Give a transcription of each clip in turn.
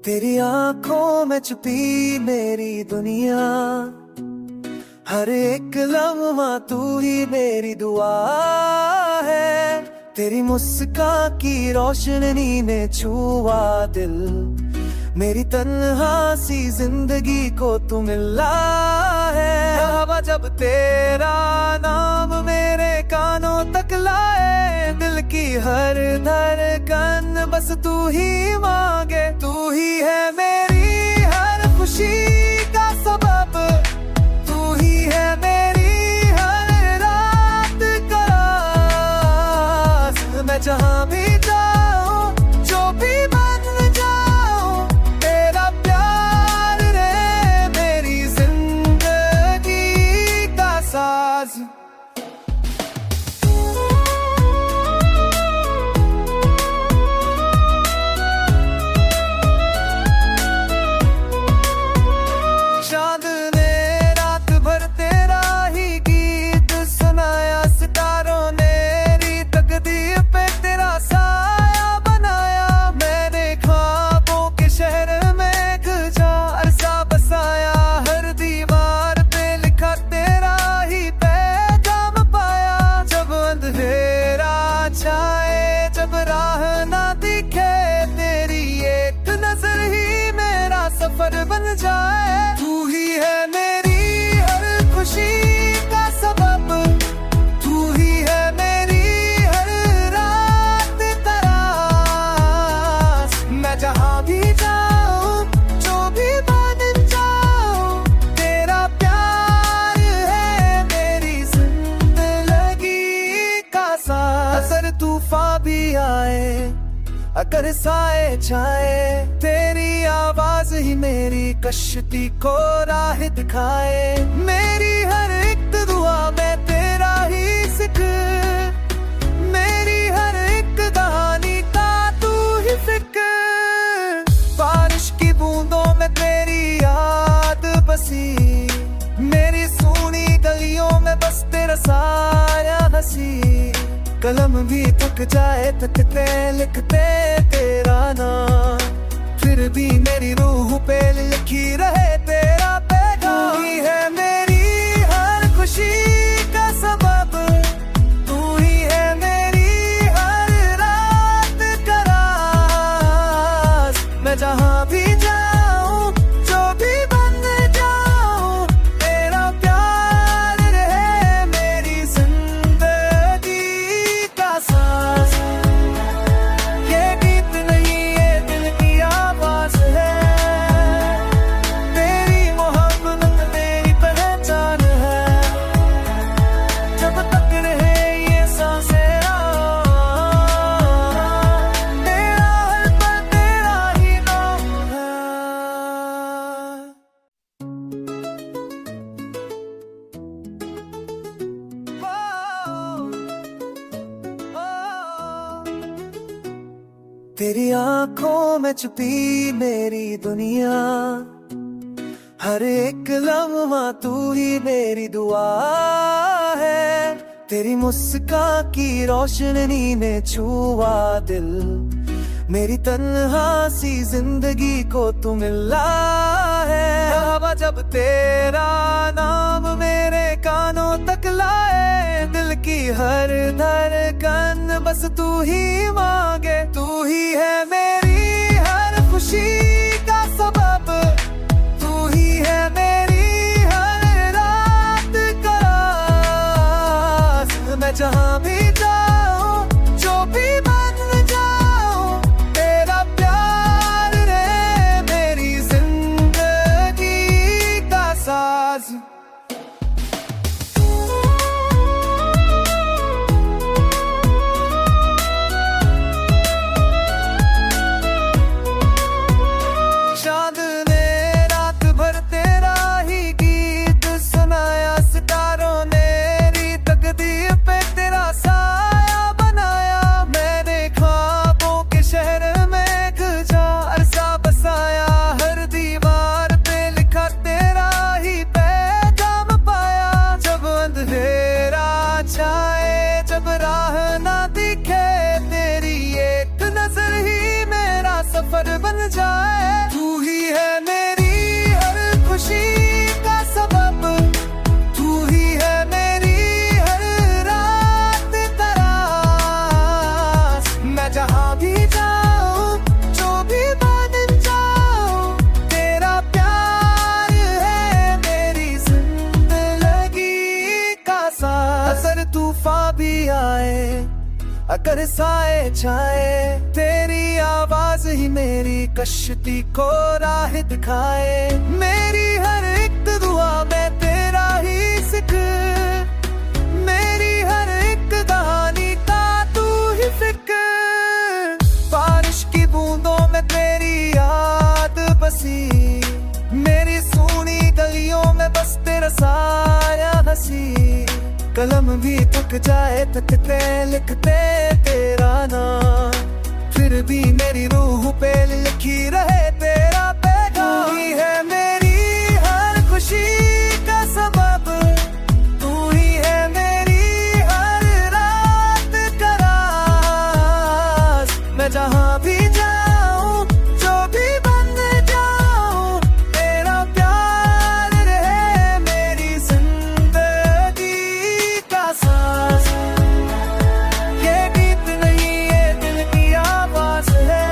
तेरी आंखों में छुपी मेरी दुनिया, हर एक लम्हा तू ही मेरी दुआ है। तेरी मुस्कान की रोशनी ने छुआ दिल, मेरी तन्हा सी जिंदगी को तू मिला है। हवा जब तेरा नाम मेरे कानों तक लाए, दिल की हर धड़कन बस तू ही मांगे। तू ही है मेरी हर खुशी का सबब, तू ही है मेरी हर रात का राज। मैं जहाँ भी जाऊँ, जो भी बन जाऊँ, तेरा प्यार रे मेरी जिंदगी का साज। चांद ने रात भर तेरा ही गीत सुनाया, सितारों ने री तकदीर पे तेरा साया बनाया। मैंने ख्वाबों के शहर में गुजार सा बसाया, हर दीवार पे लिखा तेरा ही पैगाम पाया। जब अंधेरा छाए, जब राह ना दिखे, तेरी एक नजर ही मेरा सफर बन जाए। तू ही है मेरी हर खुशी का सबब, तू ही है मेरी हर रात का राज। मैं जहाँ भी जाऊँ, जो भी बन जाऊँ, तेरा प्यार है मेरी जिंदगी का साज। अगर तूफान भी आए, अगर साए छाए, तेरी आवाज ही मेरी कश्ती को राह दिखाए। मेरी हर एक दुआ में तेरा ही जिक्र, मेरी हर एक कहानी का तू ही फिक्र। बारिश की बूंदों में तेरी याद बसी, मेरी सूनी गलियों में बस तेरा साया हंसी। कलम भी थक जाए, थकते लिखते तेरा नाम, फिर भी मेरी रूह पे लिखी रहे तेरा पैगाम। तू ही है मेरी हर खुशी का सबब, तू ही है मेरी हर रात का राज। मैं जहाँ भी जाऊँ, जो भी बन जाऊँ, तेरा प्यार रहे मेरी जिंदगी का साज। ये गीत नहीं, ये दिल की आवाज है, तेरी मोहब्बत मेरी पहचान है। जब तक रहे ये सांसें, तेरा हर पल तेरा ही नाम है। तेरी आंखों में छुपी मेरी दुनिया, हर एक लम्हा तू ही मेरी दुआ है। तेरी मुस्कान की रोशनी ने छुआ दिल, मेरी तन्हा सी जिंदगी को तू मिला है। हवा जब तेरा नाम मेरे कानों तक लाए, दिल की हर धड़कन बस तू ही मांगे। तू ही है मेरी हर खुशी का सबब, तू ही है मेरी हर रात का राज। मैं जहाँ भी जाऊँ, जो भी बन जाऊँ, तेरा प्यार रे मेरी जिंदगी का साज। भी आए, अगर साए छाए, तेरी आवाज ही मेरी कश्ती को राह दिखाए। मेरी हर एक दुआ में तेरा ही जिक्र, मेरी हर एक कहानी का तू ही फिक्र। बारिश की बूंदों में तेरी याद बसी, मेरी सूनी गलियों में बस तेरा साया हंसी। कलम भी थक जाए तकते लिखते तेरा नाम, फिर भी मेरी रूह पे लिखी रहे तेरा पैगाम। तू ही है मेरी हर खुशी का सबब, तू ही है मेरी हर रात का राज। मैं जहाँ भी जाऊँ, जो भी बन जाऊँ, तेरा प्यार रहे मेरी जिंदगी का सांस। ये गीत नहीं ये दिल की आवाज है,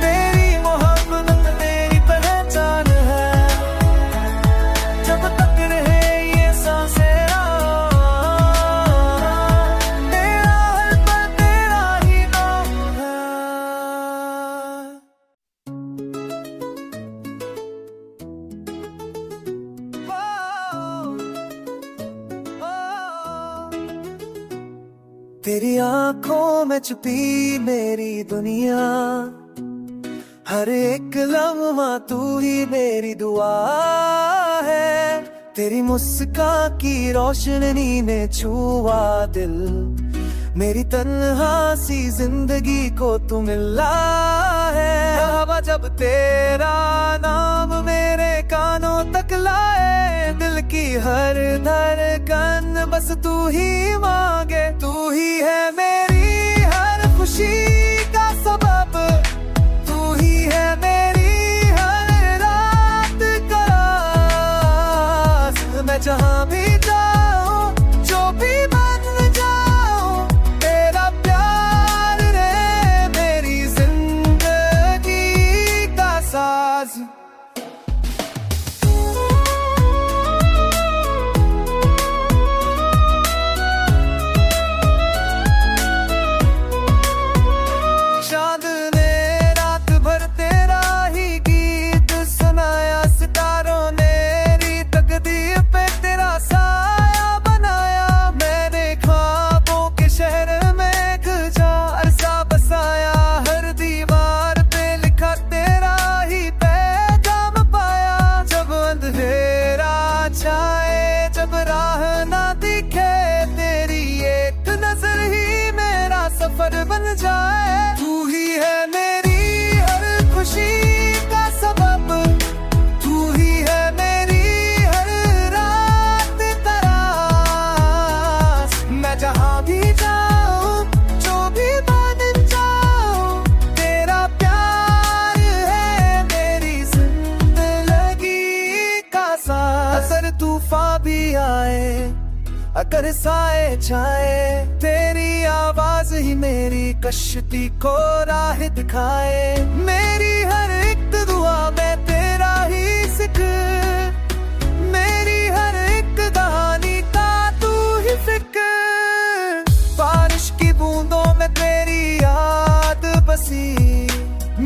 तेरी मोहब्बत मेरी पहचान है। जब तक रहे ये सांसें, तेरा हर पल तेरा ही नाम है। तेरी आंखों में छुपी मेरी दुनिया, हर एक लम्हा तू ही मेरी दुआ है। तेरी मुस्कान की रोशनी ने छुआ दिल, मेरी तन्हा सी जिंदगी को तू मिला है। हवा जब तेरा नाम मेरे कानों तक लाए, दिल की हर धड़कन बस तू ही मांगे। तू ही है मेरी हर खुशी का सबब, तू ही है मेरी हर रात का राज। मैं जहाँ भी जाऊँ, जो भी बन जाऊँ, तेरा प्यार रहे मेरी जिंदगी का साज। चांद ने रात भर तेरा ही गीत सुनाया, सितारों ने री तकदीर पे तेरा साया बनाया। मैंने ख्वाबों के शहर में गुजार सा बसाया, हर दीवार पे लिखा तेरा ही पैगाम पाया। जब अंधेरा छाए, जब राह ना दिखे, तेरी एक नजर ही मेरा सफर बन जाए। तू ही है मेरी हर खुशी का सबब, तू ही है मेरी हर रात का राज। मैं जहाँ भी जाऊँ, जो भी बन जाऊँ, तेरा प्यार है मेरी जिंदगी का साज। अगर तूफान भी आए, अगर साए छाए, तेरी आवाज ही मेरी कश्ती को राह दिखाए। मेरी हर एक दुआ में तेरा ही जिक्र, मेरी हर एक कहानी का तू ही फिक्र। बारिश की बूंदों में तेरी याद बसी,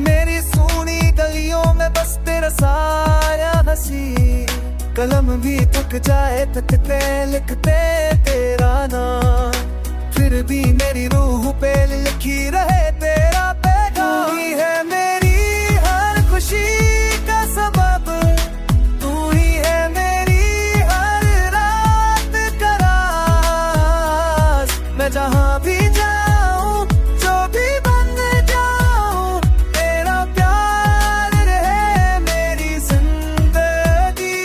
मेरी सूनी गलियों में बस तेरा साया हंसी। कलम भी थक जाए तकते लिखते तेरा नाम, फिर भी मेरी रूह पे लिखी रहे तेरा पैगाम। तू ही है मेरी हर खुशी का सबब, तू ही है मेरी हर रात का राज। मैं जहाँ भी जाऊँ, जो भी बन जाऊँ, तेरा प्यार रहे मेरी जिंदगी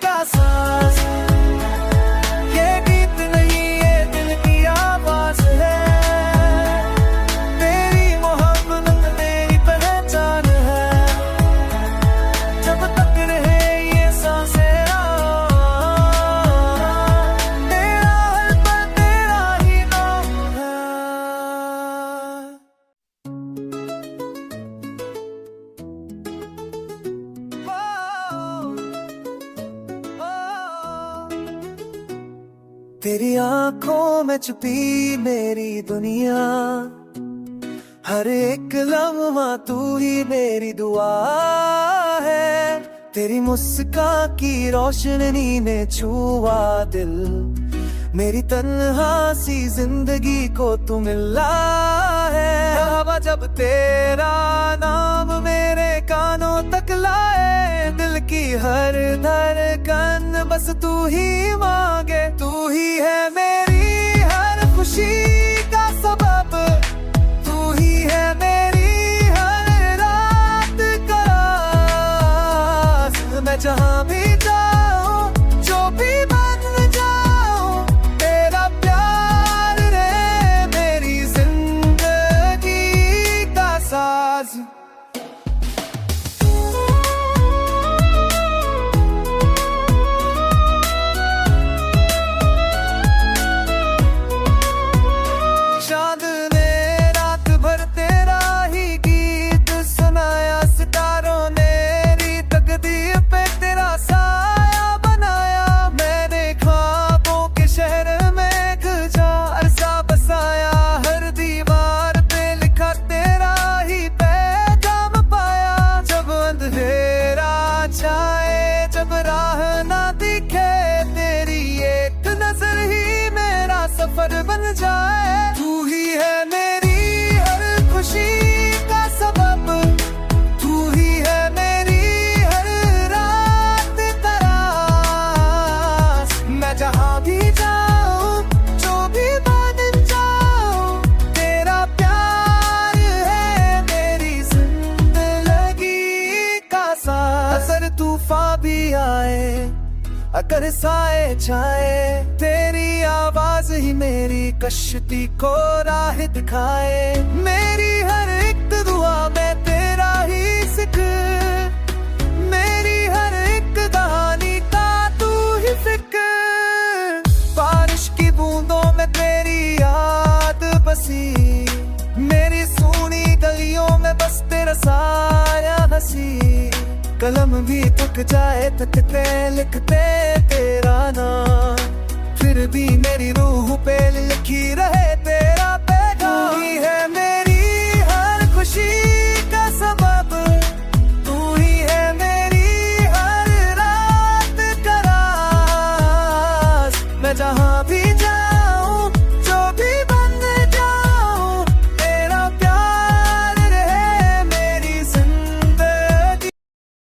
का सांस। ये गीत नहीं ये दिल की आवाज है, तेरी मोहब्बत मेरी पहचान। तेरी आंखों में छुपी मेरी दुनिया, हर एक लम्हा तू ही मेरी दुआ है। तेरी मुस्कान की रोशनी ने छुआ दिल, मेरी तन्हा सी जिंदगी को तू मिला है। हवा जब तेरा नाम मेरे कानों तक लाए, दिल की हर धड़कन बस तू ही मांगे। तू ही है मेरी हर खुशी का सबब, तू ही है मेरी हर रात का राज। मैं जहाँ भी जाऊँ, जो भी बन जाऊँ, तेरा प्यार रे मेरी जिंदगी का साज। चांद ने रात भर तेरा ही गीत सुनाया, सितारों ने री तकदीर पे तेरा साया बनाया। मैंने ख्वाबों के शहर में गुजार सा बसाया, हर दीवार पे लिखा तेरा ही पैगाम पाया। जब अंधेरा छाए, जब राह ना दिखे, तेरी एक नजर ही मेरा सफर बन जाए। तू ही है मेरी हर खुशी का सबब, तू ही है मेरी हर रात का राज। मैं जहाँ भी जाऊँ, जो भी बन जाऊँ, तेरा प्यार है मेरी जिंदगी का साज। अगर तूफान भी आए, अगर साए छाए, तेरी आवाज ही मेरी कश्ती को राह दिखाए। मेरी हर एक दुआ में तेरा ही जिक्र, मेरी हर एक कहानी का तू ही फिक्र। बारिश की बूंदों में तेरी याद बसी, मेरी सूनी गलियों में बस तेरा साया हंसी। कलम भी थक जाए, थकते लिखते